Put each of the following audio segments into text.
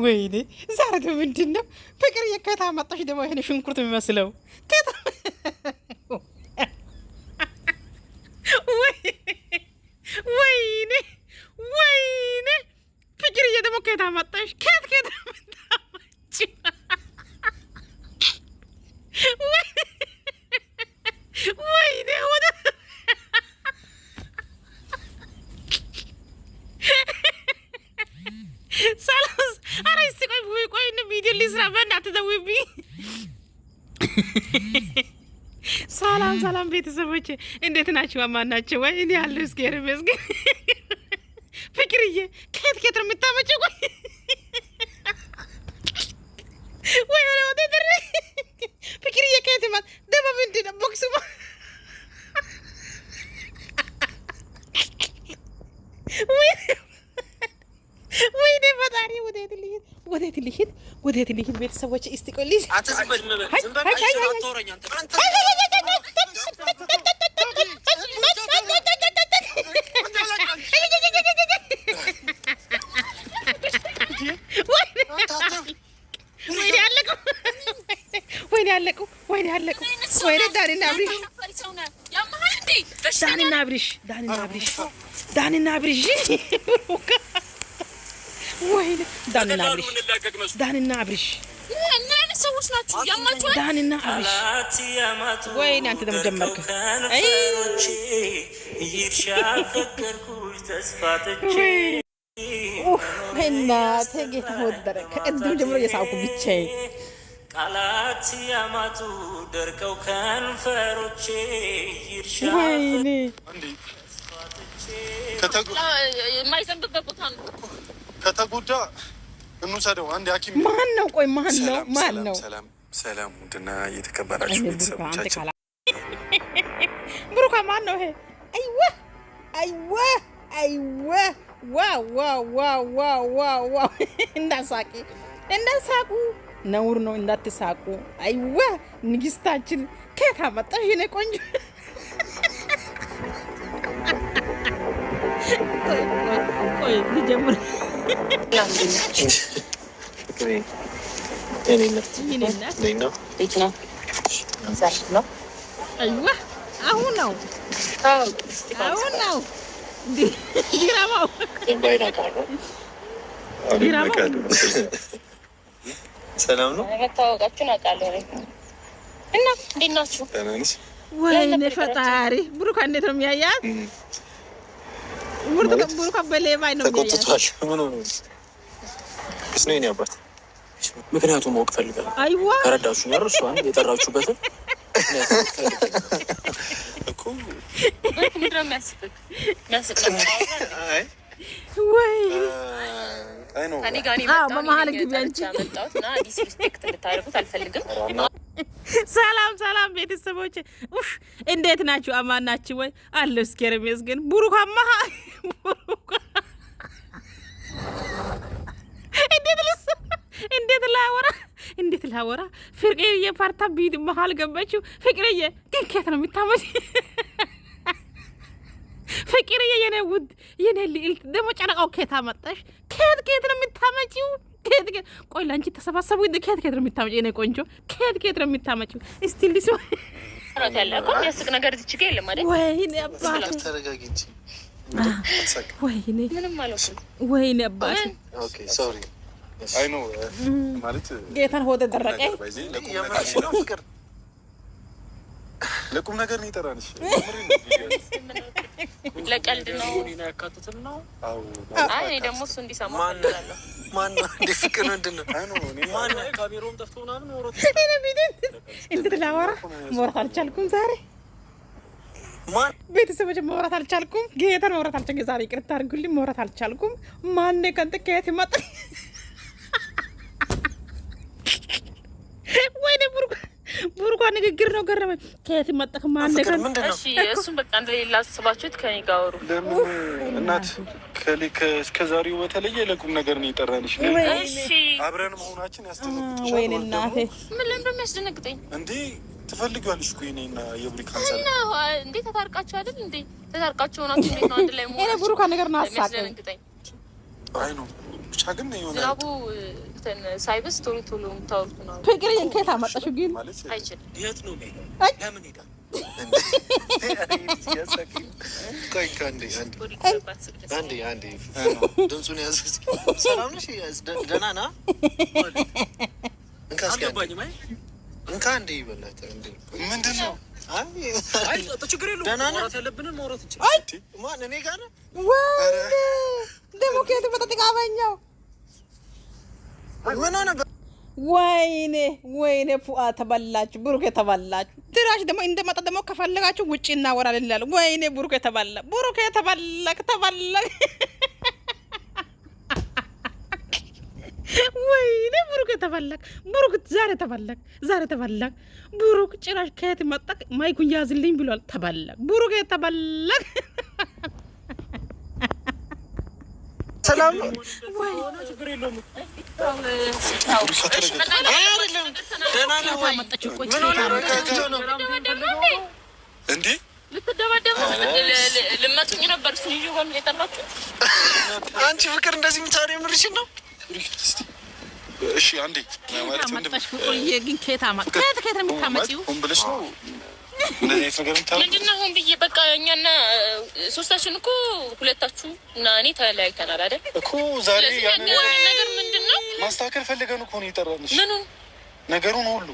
ወይኔ ዛሬ ደግሞ ምንድን ነው ፍቅር የከታ ማጣሽ ደግሞ ይሄን ሽንኩርት የሚመስለው ከታ ወይኔ ወይኔ ፍቅር ደግሞ ከታ ማጣሽ ከት ማጣች ወይኔ ወደ ሰላም ኧረ እስኪ ቆይ ቪዲዮ ልስራ በእናትህ ደውይብኝ። ሰላም ቤተሰቦች እንዴት ናችሁ? አማን ናችሁ ወይ? እኔ ያለሁ እስኪ መስገን ፍቅርዬ ከየት ነው የምታመጪው? ወይ ወደ ድር ፍቅርዬ ከየት ማለት ደማ ምንድን ነው ቦክስ ወይኔ ፈጣሪ ወዴት ልሂድ ቤተሰቦች እስቲ ቆይ ልሂድ ወይኔ አለቁ ወይኔ ዳኒና አብሪሽ ወይኔ ዳኒና አብሪሽ ሰዎች ናችሁ ያማችሁ ዳኒና አብሪሽ ወይኔ አንተ ደግሞ ጀመርክ አይ ይርሻፈከርኩሽ ተስፋትቼ እና ተጌታ ወደረ ከእንደም ጀምሮ የሳውኩ ብቻዬ ቃላት ያማቱ ደርቀው ከንፈሮቼ ይርሻፈከርኩ እንዴ የማይዘንብበት ቦታ ነው ከተጎዳ እንውሰደው። አንድ ሐኪም ማን ነው? ቆይ ማን ነው? ሰላም ውድና የተከበራችሁ ቤተሰቦቻችን ብሩካ ማን ነው ይሄ? አይዋ ዋው እንዳሳቁ ነውር ነው እንዳትሳቁ። አይዋ ንግስታችን ከየት አመጣሽ የኔ ቆንጆ? ቆይ ልጀምር አሁን ነው ሰላም ነው። መታወቃችሁን አውቃለሁ እና እንዴት ናችሁ? ወይኔ ፈጣሪ ብሩካ እንዴት ነው የሚያያት? ብሩካ በሌባ ነው ተቆጥቷል። ምን ሆነ እሱ ነው ያባት? ምክንያቱም ማወቅ ፈልጋለሁ። አይዋ ተረዳችሁ? እሷን የጠራችሁበትን እኮ ምንድን ነው የሚያስፈልግ? ወይ በመሀል ግቢ አንቺ ዲስሪስፔክት እንድታደርጉት አልፈልግም። ሰላም ቤተሰቦች እንዴት ናችሁ? አማን ናችሁ ወይ? አለሁ እስኪ ይመስገን። ብሩካማ እንዴት ላወራ ፍቅርዬ የፓርታ ቢድ መሀል ገባችሁ። ፍቅርዬ ግን ከየት ነው የምታመጪ? ፍቅርዬ የኔ ውድ የኔ ልዕልት ደግሞ ጨረቃው ከየት አመጣሽ? ከየት ነው የምታመጪው? ቆይ ለአንቺ ተሰባሰቡ ከየት ነው የምታመጪው? የኔ ቆንጆ ከየት ነው የምታመጪው? እስቲ ልስ ራት ያለ እኮ የሚያስቅ ነገር እዚህ ጋር የለም አይደል? ወይኔ አባቴ ተረጋጊ እንጂ ምንም አልሆንኩም። ወይኔ አባቴ ኦኬ ሶሪ አይ ኖ ማለት ጌታን ሆደ ደረቀ ለቁም ነገር ነው የጠራንሽ። ለቀልድ ነው ያካተተን ነው። አይ እኔ ደግሞ እሱ እንዲሰማ ፈልጋለሁ። ማን ነው እንደ ፍቅር ምንድነው? አይ ኖ እኔ ማን ካሜራውን ጠፍቶ ምናምን ወሮት እንዴት ላወራ መውራት አልቻልኩም ዛሬ። ማን ቤተሰቦች መውራት አልቻልኩም። ጌታን መውራት አልቻልኩም ዛሬ። ይቅርታ አድርጉልኝ መውራት አልቻልኩም። ማን ከንተ ከየት ይመጣ? ወይኔ ቡርጓ ንግግር ነው ገረመኝ። ከየት መጣህ? ማን ነው? እሺ እሱን በቃ እንደሌላ አስባችሁት ከኔ ጋር አወሩ። እናት እስከ ዛሬው በተለየ ለቁም ነገር ነው የጠራንሽ። እሺ አብረን መሆናችን ያስደነግጥሻል። ወይኔ እናቴ ምን ለምን የሚያስደነግጠኝ እንዴ? ትፈልጊዋለሽ እኮ እኔና የቡሪካን ሰላም እና እንዴ ተታርቃችሁ አይደል እንዴ? ተታርቃችሁ ሆናችሁ እንዴት ነው አንድ ላይ መሆን? እኔ ቡሩካ ነገር ነው አሳቀኝ። አይ ነው ብቻ ግን ይሆናል። ዝናቡ ሳይበስ ቶሎ የምታወሩት ነው። ፍቅሬን ከየት አመጣሽው ግን? አይችልም። የት ነው የሚሄደው? ለምን ሄዳ? አንዴ ድምፁን ያዝ። ሰላም ነሽ? ደህና ነህ? እንካ እንዴ በእናትህ ምንድን ነው? አይ ችግር የለውም። ደህና ነህ? ያለብንን ማውራት እንችላለን። ማን እኔ ጋር ነው? ደግሞ ከየት መጣ ጥቃበኛው? ምን ሆነ? ወይኔ ፉአድ ተበላችሁ፣ ብሩኬ ተበላችሁ። ድራሽ ደግሞ እንደመጣ ደግሞ ከፈለጋችሁ ውጪ እናወራለን ይላሉ። ወይኔ ብሩኬ ተበላክ። ወይኔ ብሩኬ ተበላክ። ዛሬ ተበላክ። ብሩክ ጭራሽ ከየት መጣ? ማይኩን ያዝልኝ ብሏል። ተበላክ ብሩኬ ተበላክ። ሰላም እንዴ? ልመጡኝ ነበር። አንቺ ፍቅር እንደዚህ ምታሪ ምርሽን ነው? እሺ አንዴ ማለት ግን ከየት ነው የምታመጪው? ሆን ብለሽ ነው እንደዚህ አይነት ነገር የምታመጪው? ምንድን ነው ሆን ብዬ? በቃ እኛና ሶስታችን እኮ ሁለታችሁ እና እኔ ተለያይተናል አይደል እኮ። ዛሬ ያን ነገር ምንድን ነው ማስተካከል ፈልገን እኮ ነው የጠራንሽ። ምኑን? ነገሩን ሁሉ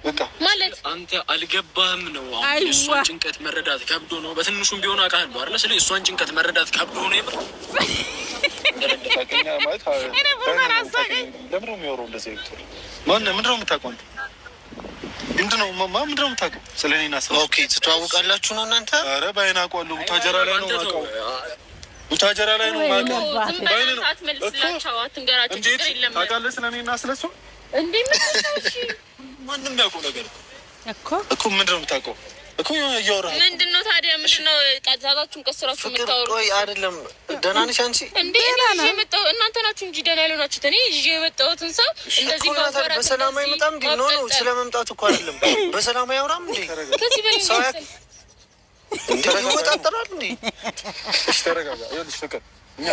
በቃ ማለት አንተ አልገባህም ነው። አሁን እሷን ጭንቀት መረዳት ከብዶ ነው። በትንሹም ቢሆን አውቃለሁ አይደል? ስለዚህ እሷን ጭንቀት መረዳት ከብዶ ነው ይብር እንደረዳቀኛ ማለት ለምን ነው የሚወራው እንደዚህ? ምንድን ነው የምታውቀው? ምንድን ነው የምታውቀው ስለ እኔና ስለ? ኦኬ ትተዋወቃላችሁ ነው እናንተ? ኧረ ባይና አውቀዋለሁ። ቡታጀራ ላይ ነው የማውቀው። ቡታጀራ ላይ ነው የማውቀው። ባይና ነው አትመልስላቸው፣ አትንገራቸው። ችግር የለም። ታውቃለህ ስለ እኔና ስለ እሱ እንዴ? ማንም ያውቀው ነገር እኮ ምንድን ነው የምታውቀው እኮ እያወራህ ምንድን ነው ታዲያ? ምንድን ነው ቃዛታችሁን ቀስራችሁ የምታወሩት? ቆይ አይደለም። ደህና ነሽ አንቺ? እንዴ እኔ የመጣሁት እናንተ ናችሁ እንጂ ደህና ያልሆናችሁት። እኔ ይዤ የመጣሁትን ሰው እንደዚህ ማውራት በሰላም አይመጣም እንዴ? ኖ ስለ መምጣቱ እኮ አይደለም። በሰላም አያወራም እንዴ? ከዚህ በላይ ሰው እንዴ ይወጣጠራል እንዴ? እሺ ተረጋጋ። ይኸውልሽ ፍቅር እኛ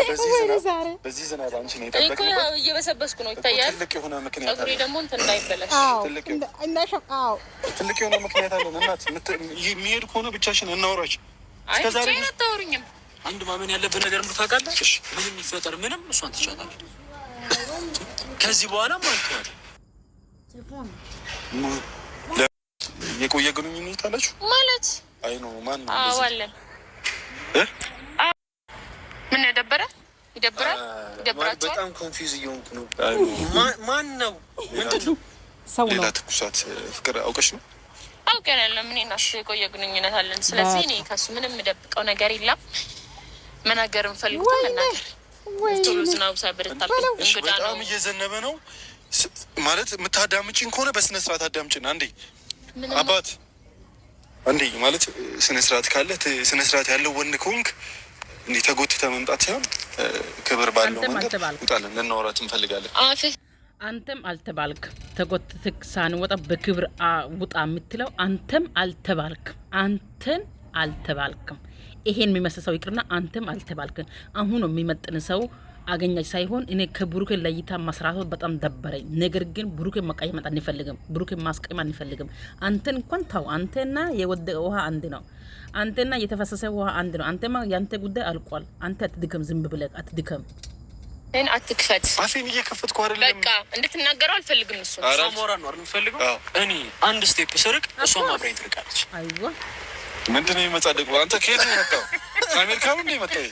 በዚህ ዝናብ አንቺን የጠበቅንበት እኮ እየበሰበስኩ ነው ይታያል። ትልቅ የሆነ ምክንያት አለ። ፀጉሬ ደግሞ እንትን እንዳይበላሽ ትልቅ የሆነ ምክንያት አለ። እናት የሚሄድ ከሆነ ብቻሽን እናውራች። እስከዛሬ አታወሩኝም። አንድ ማመን ያለብን ነገር ምን ታውቃለህ? ምንም ይፈጠር ምንም እሷን ትቻታለህ። ከዚህ በኋላ ማልከዋል የቆየ ግንኙነት አላችሁ ማለት? አይ ነው ማን ነው? አዎ አለን። ምን ይደብራል? በጣም ኮንፊውዝ እየሆንኩ ነው። ማን ነው? ምንድን ነው? ሌላ ትኩሳት ፍቅር አውቀሽ ነው? አውቀን ያለ ምን ናስ የቆየ ግንኙነት አለን። ስለዚህ እኔ ከሱ ምንም የምደብቀው ነገር የለም። መናገር እንፈልጉት መናገር ቶሎ ዝናቡ ሳይበረታብኝ እንግዳ ነው። በጣም እየዘነበ ነው ማለት የምታዳምጪኝ ከሆነ በስነ ስርዓት አዳምጪን። አንዴ አባት አንዴ ማለት ስነ ስርዓት ካለ ስነ ስርዓት ያለው ወንድ ከሆንክ እንዲህ ተጎትተህ መምጣት ሳይሆን ክብር ባለው መንገድ ውጣለን፣ ልናወራት እንፈልጋለን። አንተም አልተባልክም። ተጎትተህ ሳንወጣ በክብር ውጣ የምትለው አንተም አልተባልክም። ይሄን የሚመስል ሰው ይቅርና አንተም አልተባልክም። አሁን የሚመጥን ሰው አገኛች ሳይሆን እኔ ከብሩኬ ለይታ መስራቱ በጣም ደበረኝ። ነገር ግን ብሩኬ መቀየም አንፈልግም። ብሩኬ ማስቀየም አንፈልግም። አንተን እንኳን ታው አንተና የወደቀ ውሃ አንድ ነው። አንተና የተፈሰሰ ውሃ አንድ ነው። አንተማ ያንተ ጉዳይ አልቋል። አንተ አትድከም፣ ዝም ብለህ አትድከም። እኔ አትክፈት። አፌን እየከፈትኩ አይደለም። በቃ እንድትናገረው አልፈልግም። እሱ ሞራ ነው የምፈልገው። እኔ አንድ ስቴፕ ስርቅ እሷ ማብራኝ ትርቃለች። አይዋ ምንድን ነው የመጻደቅ? አንተ ከየት ነው የመጣው? ከአሜሪካ ነው እንደ የመጣው?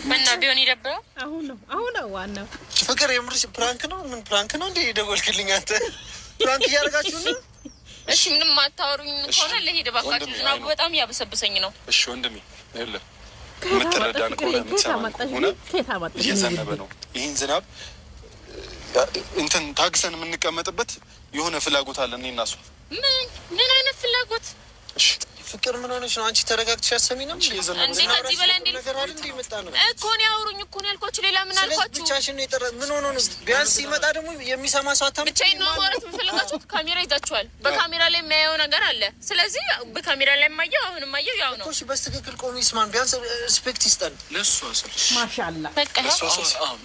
እና ቢሆን ይደብረው። አሁን ነው ዋናው ፍቅር። የምርሽ ፕራንክ ነው? ምን ፕራንክ ነው እንዴ የደወልክልኝ? አንተ ፕራንክ እያደረጋችሁ ነው? እሺ ምንም አታወሩኝ ከሆነ ለሄደ ባካችሁ። ዝናቡ በጣም እያበሰበሰኝ ነው። እሺ ወንድሜ ይኸውልህ የምትረዳን ከሆነ የምትሰማን ከሆነ እየዘነበ ነው። ይህን ዝናብ እንትን ታግሰን የምንቀመጥበት የሆነ ፍላጎት አለ እኔ እና እሷ። ምን አይነት ፍላጎት? እሺ ፍቅር ምን ሆነሽ ነው አንቺ? ተረጋግተሽ አሰሚንም እንዴ? ከዚህ በላይ እንዴ ነገር አይደል እንዴ? መጣ ነው እኮ ነው ያወሩኝ እኮ ነው ያልኳችሁ። ሌላ ምን አልኳችሁ? ብቻሽን ነው የጠራ። ምን ሆኖ ነው? ቢያንስ ሲመጣ ደግሞ የሚሰማ ሰው አታም ብቻዬን ነው ማለት የምፈልጋችሁ። ካሜራ ይዛችኋል። በካሜራ ላይ የሚያየው ነገር አለ። ስለዚህ በካሜራ ላይ የማየው አሁን የማየው ያው ነው። እሺ በስትክክል ቆሚ። ይስማን ቢያንስ ሪስፔክት ይስጠን። ለሱ አሰር ማሻአላ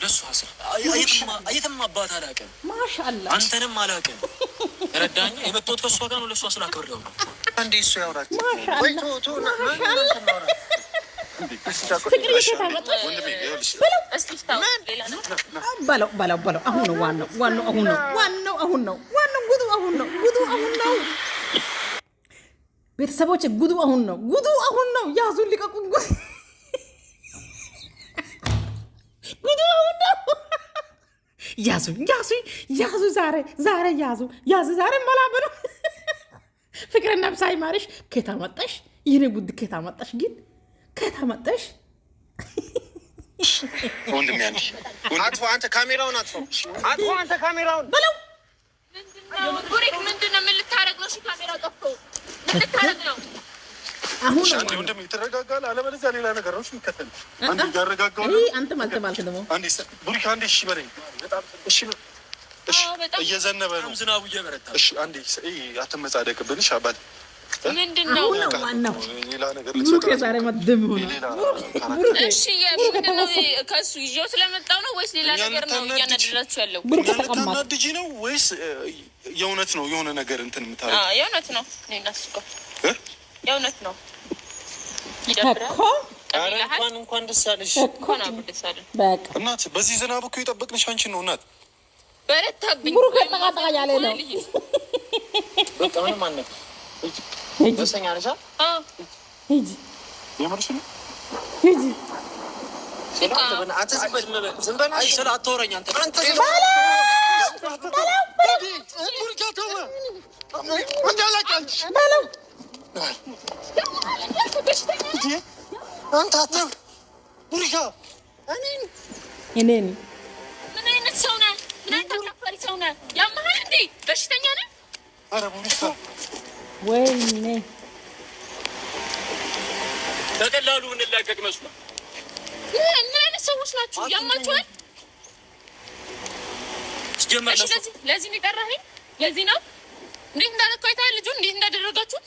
ለሱ አሰር አይተም አባት አላውቅም። ማሻአላ አንተንም አላውቅም። ረዳኝ የመጣሁት ከሷ ጋር ነው። ለሱ አስላከብረው አንዴ እሱ ያውራት ወይ ቶ በለው አሁን ነው ዋናው አሁን ነው ጉዱ አሁን ነው ቤተሰቦች ጉዱ አሁን ነው ያዙን ልቀቁን ጉዱ አሁን ነው ያዙ ዛሬ ያዙ ዛሬ መላበሉ ፍቅርና ብሳይ ማርሽ ከታ መጣሽ ይሄኔ ጉድ ከታ መጣሽ ግን ከታ መጣሽ ወንድም ያንቺ አጥፎ አንተ ካሜራውን አጥፎ አንተ ካሜራውን በለው ምንድነው ምን ልታረግ ነው? እሺ ካሜራው ጠፍቶ ምን ልታረግ ነው? አሁን አንተ ወንድም ይተረጋጋል። አለበለዚያ ሌላ ነገር ነው የሚከተል። አንተ ያረጋጋው አንተ ማለት ነው። አንዴ ቡሪካ አንዴ እሺ በለኝ። በጣም እሺ እየዘነበ ነው ዝናቡ እየበረታ። እሺ አንዴ አትመጻደቅብን። እሺ አባት ምንድነው ዋናው ሌላ ነገር ብሩክ ዛሬ መደም ሆነ። እሺ ምንድነው? ከሱ ይዤው ስለመጣው ነው ወይስ ሌላ ነገር ነው እያናደዳችሁ ያለው? ብሩክ ተቀማጥ ታናድጂ ነው ወይስ የእውነት ነው? የሆነ ነገር እንትን የምታረግ የእውነት ነው። እኔና እሱ ጋር የእውነት ነው። ይደብራል እኮ እንኳን ደስ አለሽ። እንኳን አብሮ ደስ አለን። በቃ እናት በዚህ ዝናብ እኮ የጠበቅንሽ አንቺን ነው እናት። በረታብኝ። ብሩክ ተቃጣ ያለ ነው። በቃ ምንም አንተ ደስተኛ ነሽ? ሂጂ የምርሽ ነው? ሂጂ አንተ ዝም በል አይ ስለ አትወረኝ አንተ እኔን ምን አይነት ሰው ነህ? ምን አይነት አሳፋሪ ሰው ነህ? ያመሃል እንዴ? በሽተኛ ነህ? ኧረ ቡሪካ ወይኔ በቀላሉ እንላቀቅ መስሎህ? ምን አይነት ሰዎች ናችሁ? ያማችኋል? ለዚህ ነው የጠራኸኝ? ለዚህ ነው እንዴት እንዳደረኩ አይተሃል? ልጁን እንዴት እንዳደረጋችሁት?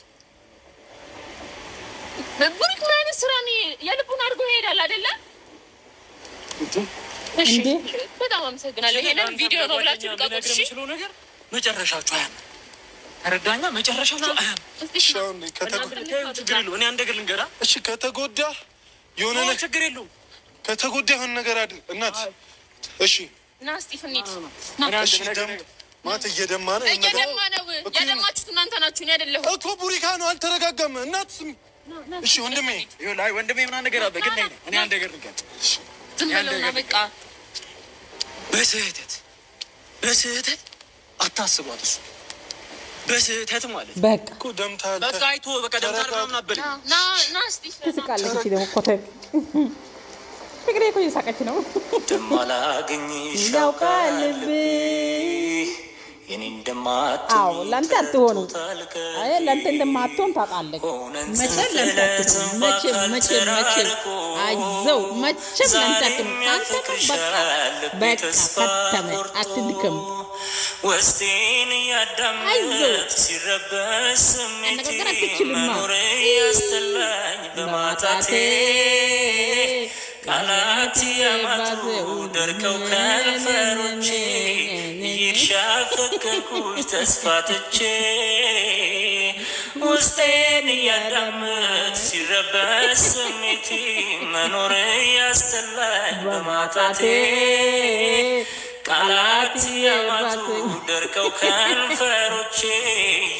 ቡሪክ ምን አይነት ስራ ነው? የልቡን አድርጎ ይሄዳል አይደለ? እሺ በጣም አመሰግናለሁ። ይሄንን ቪዲዮ ነው ብላችሁ ልቀቁት። እሺ ነገር መጨረሻችሁ አያም ተረዳኛ። መጨረሻችሁ አያም እሺ እኔ አንድ ነገር ልንገራ። እሺ ከተጎዳ የሆነ ነገር ችግር የለውም። ከተጎዳ የሆነ ነገር አይደል እናት። እሺ ና ስቲፍኒት እሺ ማት እየደማ ነው። ያደማችሁት እናንተ ናችሁ። እኔ አይደለሁም እኮ ቡሪካ ነው። አልተረጋጋም እናት። እሺ ወንድሜ ወንድሜ ምናምን ነገር አለ ግን እኔ አንድ ነገር ልንገር። ዝም ብለውና በቃ በስህተት አታስቧት። እሱ በስህተት ማለት በቃ እኮ ደምታል። በቃ አይቶ በቃ ደምታል ምናምን አበለኝ። ና ስቲፍ ትስቃለች እቺ ደግሞ ኮተት ፍቅሬ እኮ እየሳቀች ነው። እንደማላገኝሽ ያውቃል ልቤ የኔ እንደማትሆን አዎ ላንተ አትሆኑ። አይ ላንተ እንደማትሆን ታውቃለህ። መቼም ላንተ አትሆኑ። መቼም አይዘው መቼም ላንተ አትሆኑ። አንተ በቃ ከተመ አትድከም። ወስቴን ያዳምጥ ሲረበስ ስሜቴ መኖሬ ያስተላኝ በማጣቴ ቃላት ያማቱ ደርቀው ከንፈሮቼ ይሻፈከኩሽ ተስፋ ትቼ ውስጤን እያዳምጥ ሲረበስ ስሜቴ መኖር ያስተላኝ በማጣቴ ቃላት ያማቱ ደርቀው ከንፈሮቼ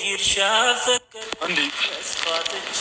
ይሻፈከኩሽ ተስፋ ትቼ